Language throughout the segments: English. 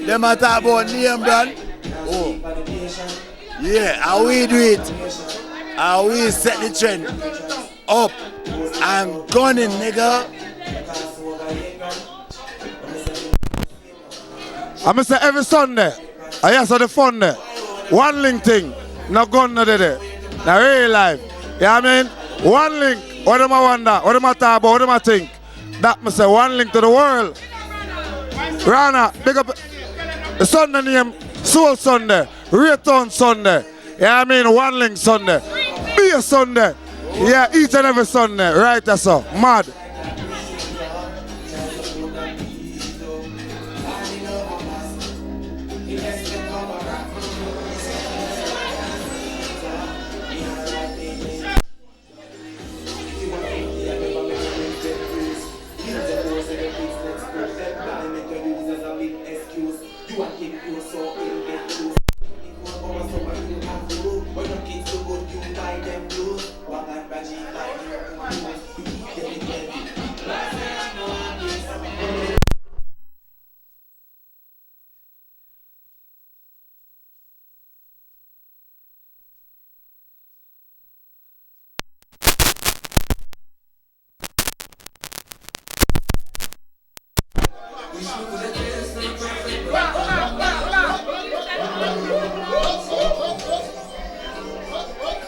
Them a talk about name brand. Oh. Yeah, how we do it. How we set the trend up and gunning, nigga. I'm say every Sunday, I hear the fun there. One link thing, no gun no there. Now real life. Yeah, I mean, one link, what am I wonder, what am I talk about, what am I think? That me say one link to the world. Rana, big up the Sunday name, Soul Sunday, Return Sunday. Yeah, I mean, one link Sunday. Be a Sunday. Yeah, each and every Sunday. Right, that's all. Mad.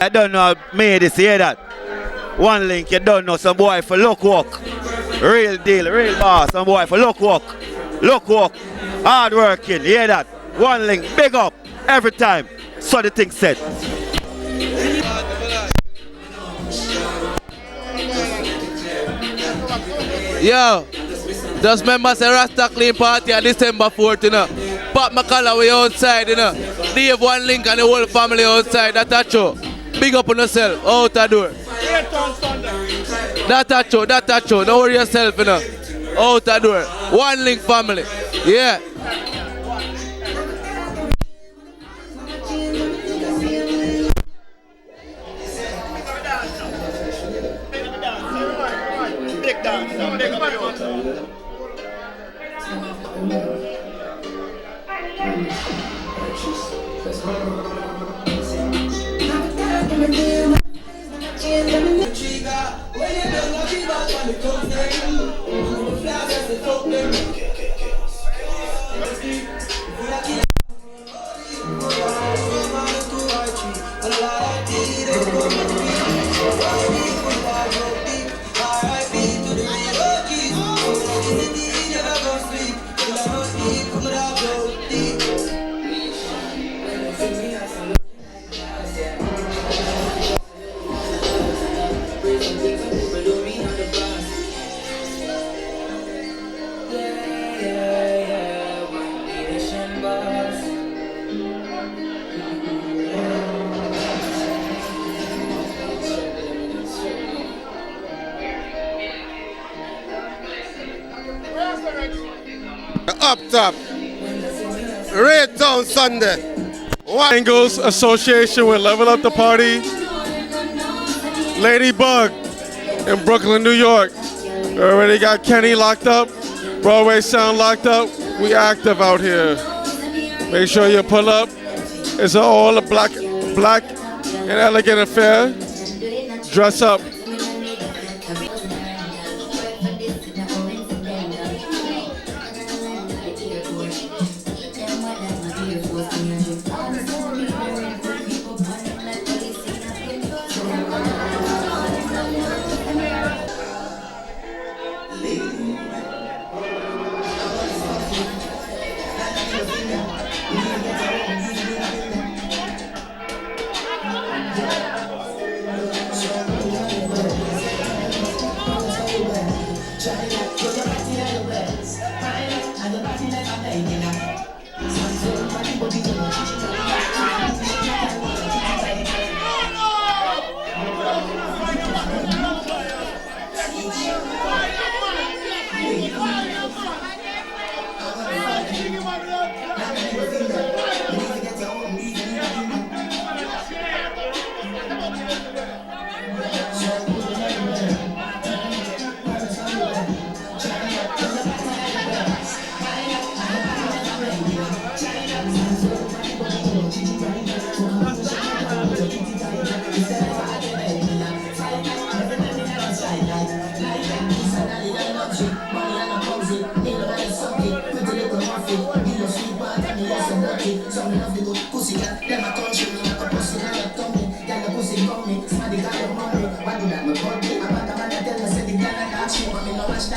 I don't know me this hear that. One link, you don't know some boy for luck walk. Real deal, real boss, some boy for luck walk. Luck walk. Hard working, hear that. One link, big up every time. So the thing said. Yo, just remember say Rasta Clean Party on December 4th, you know. Pop McCullough we outside, you know. Dave One Link and the whole family outside, that's true. Big up on yourself, out the door. That's true, don't worry yourself, you know. Out the door. One Link family, yeah. Up top, Red Town Sunday. Angles association with Level Up the Party. Ladybug in Brooklyn, New York. We already got Kenny locked up, Broadway Sound locked up. We active out here. Make sure you pull up. It's an all black and elegant affair. Dress up.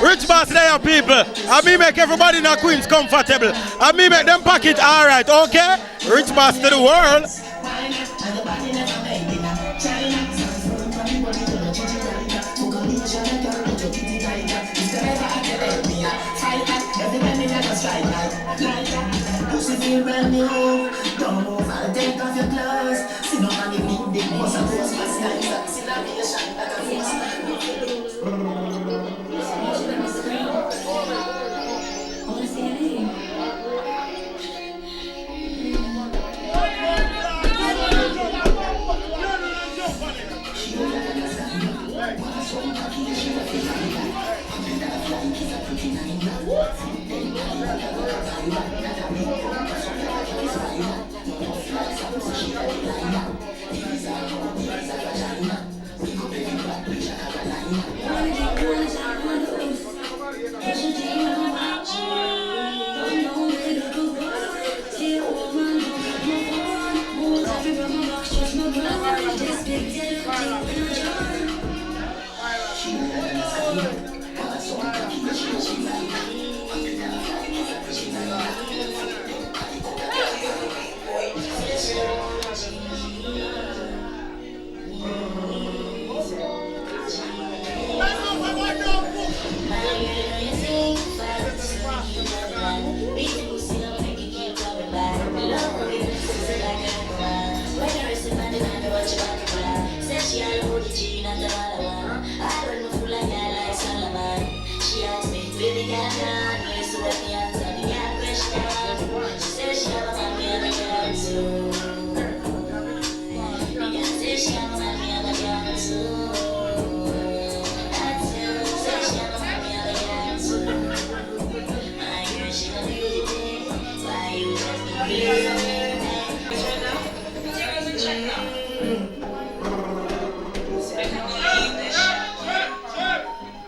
Rich boss there, people. And me make everybody in the Queens comfortable. And me make them pocket alright, okay? Rich boss to the world.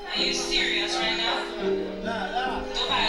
Are you serious right now? Dubai.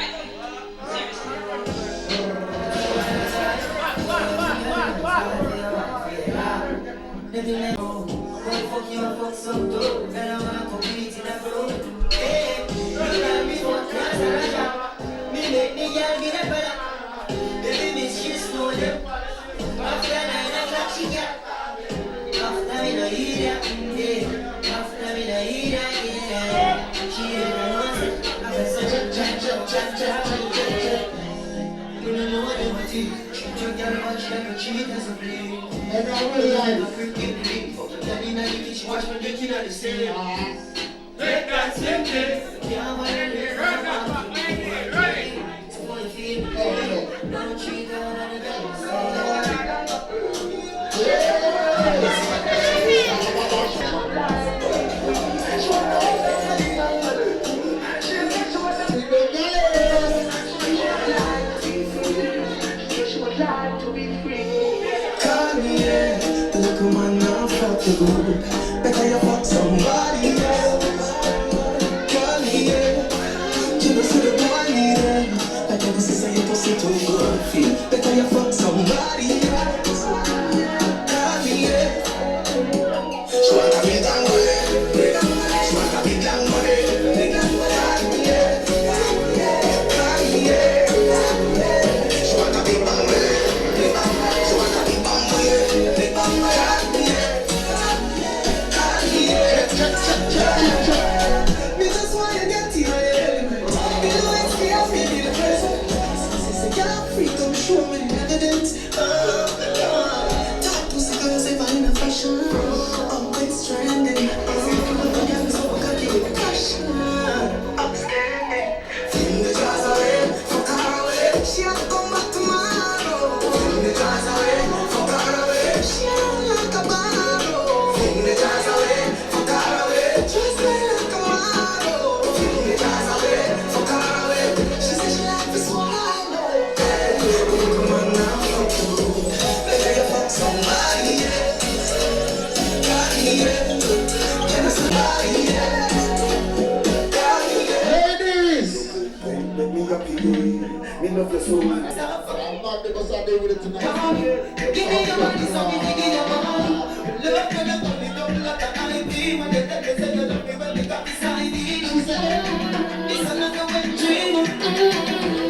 Better you fuck somebody else. Call me, yeah. You know, see the boy need it. Like I was saying, you pussy too good. Feel better you fuck somebody else. Call me, yeah. She want a big long money. She want a big long money. Call me, yeah. Call me, yeah. She want a big bang money. She want a big bang money. Call me, yeah. Me just wanna get to your element. Me know it's me, I feel the present. Say, get up free, come show me the evidence. Top pussy girls, if I'm in a fashion. I'm quite trending. I'm so cocky with passion. I'm standing. Fling the jars away, fuck her away. She had to come back tomorrow. Fling the jars away, fuck her away. She had like a barrow. Fling the jars away, fuck her away. Just like a model. Fling the jars away, fuck her away. She said she like this one, I know. Hey, come on now, fuck you. Better you fuck somebody, yeah. Got me, yeah. Can I somebody, yeah. Got me, yeah. Ladies! Let me up you, me love your soul. I'm not because I deal with it tonight. Give me your money, so me give you your money. Love when you turn it up like an IV. When you tell me say you love me, when you got beside it. This is not a wet dream.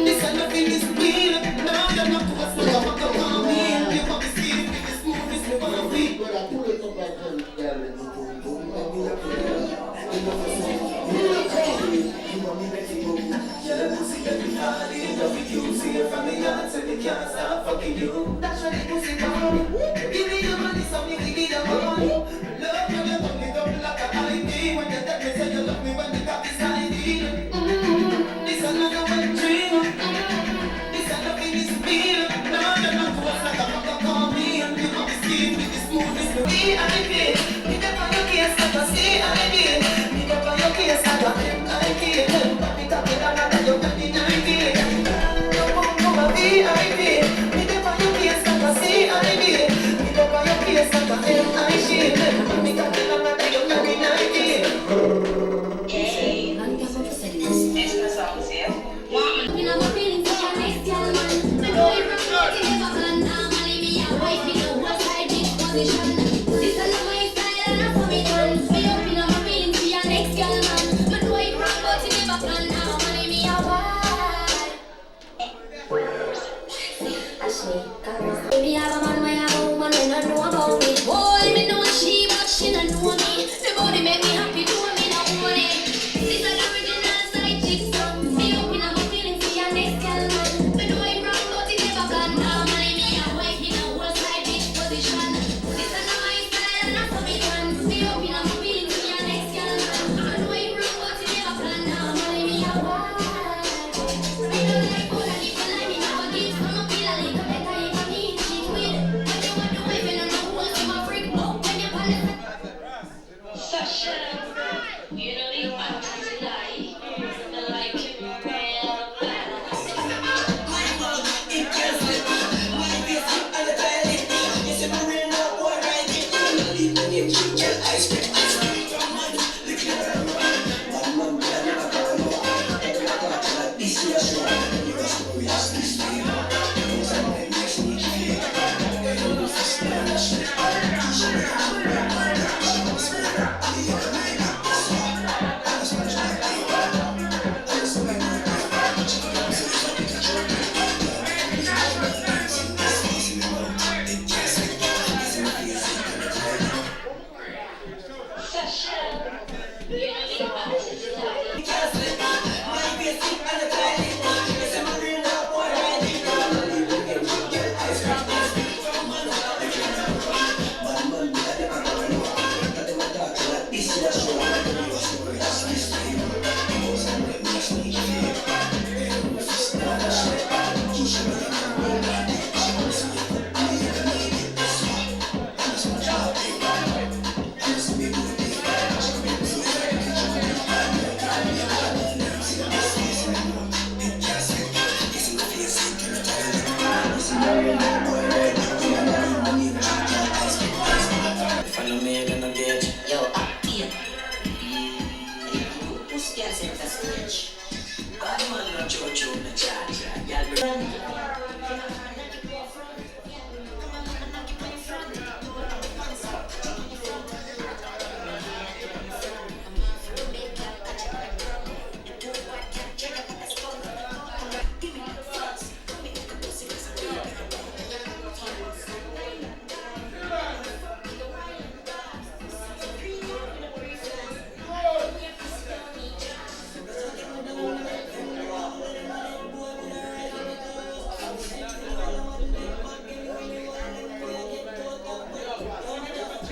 This is nothing is real. Now you're not to us, look up on me. You want me see with this move, this me wanna be. But I pull it up like that, darling. You want me making you. Yeah, pussy get me hard, it love with you. See it from the yard, so they can't stop fucking you. That's why the pussy call me. Give me your money, so me give you your money. Love when you turn it up like an IV. When you tell me say you love me, when you got beside it. This another wet dream. This nothing is real. Now you're not to us like a fucker call me. And you want me scheme with this move, this me VIP. Me never your case, like a CID. Me never your case, like a MIT. Pick up with another, you're not in IP. You won't come a VIP. Me never your case, like a CID. Me never your case, like a MIT. Pick up with another, you're not in IP. It's the songs here. Me have a man, I have a woman, when I know about me. Boy, me know she, but she don't know me. The body make me happy, do me not want it. This an original side chick song. Me open up my feelings for your next girl, man. Me know it wrong, but it never gone. Normally me a wife in a whole side bitch position. This an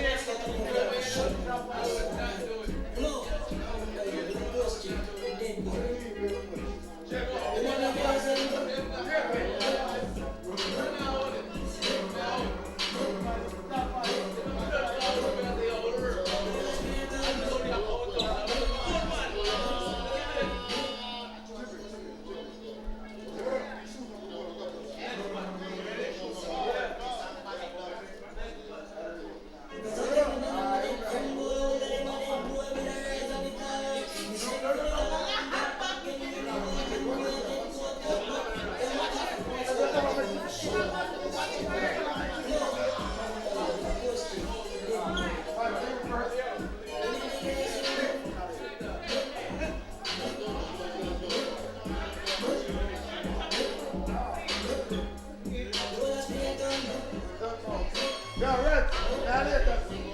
Yeah, right.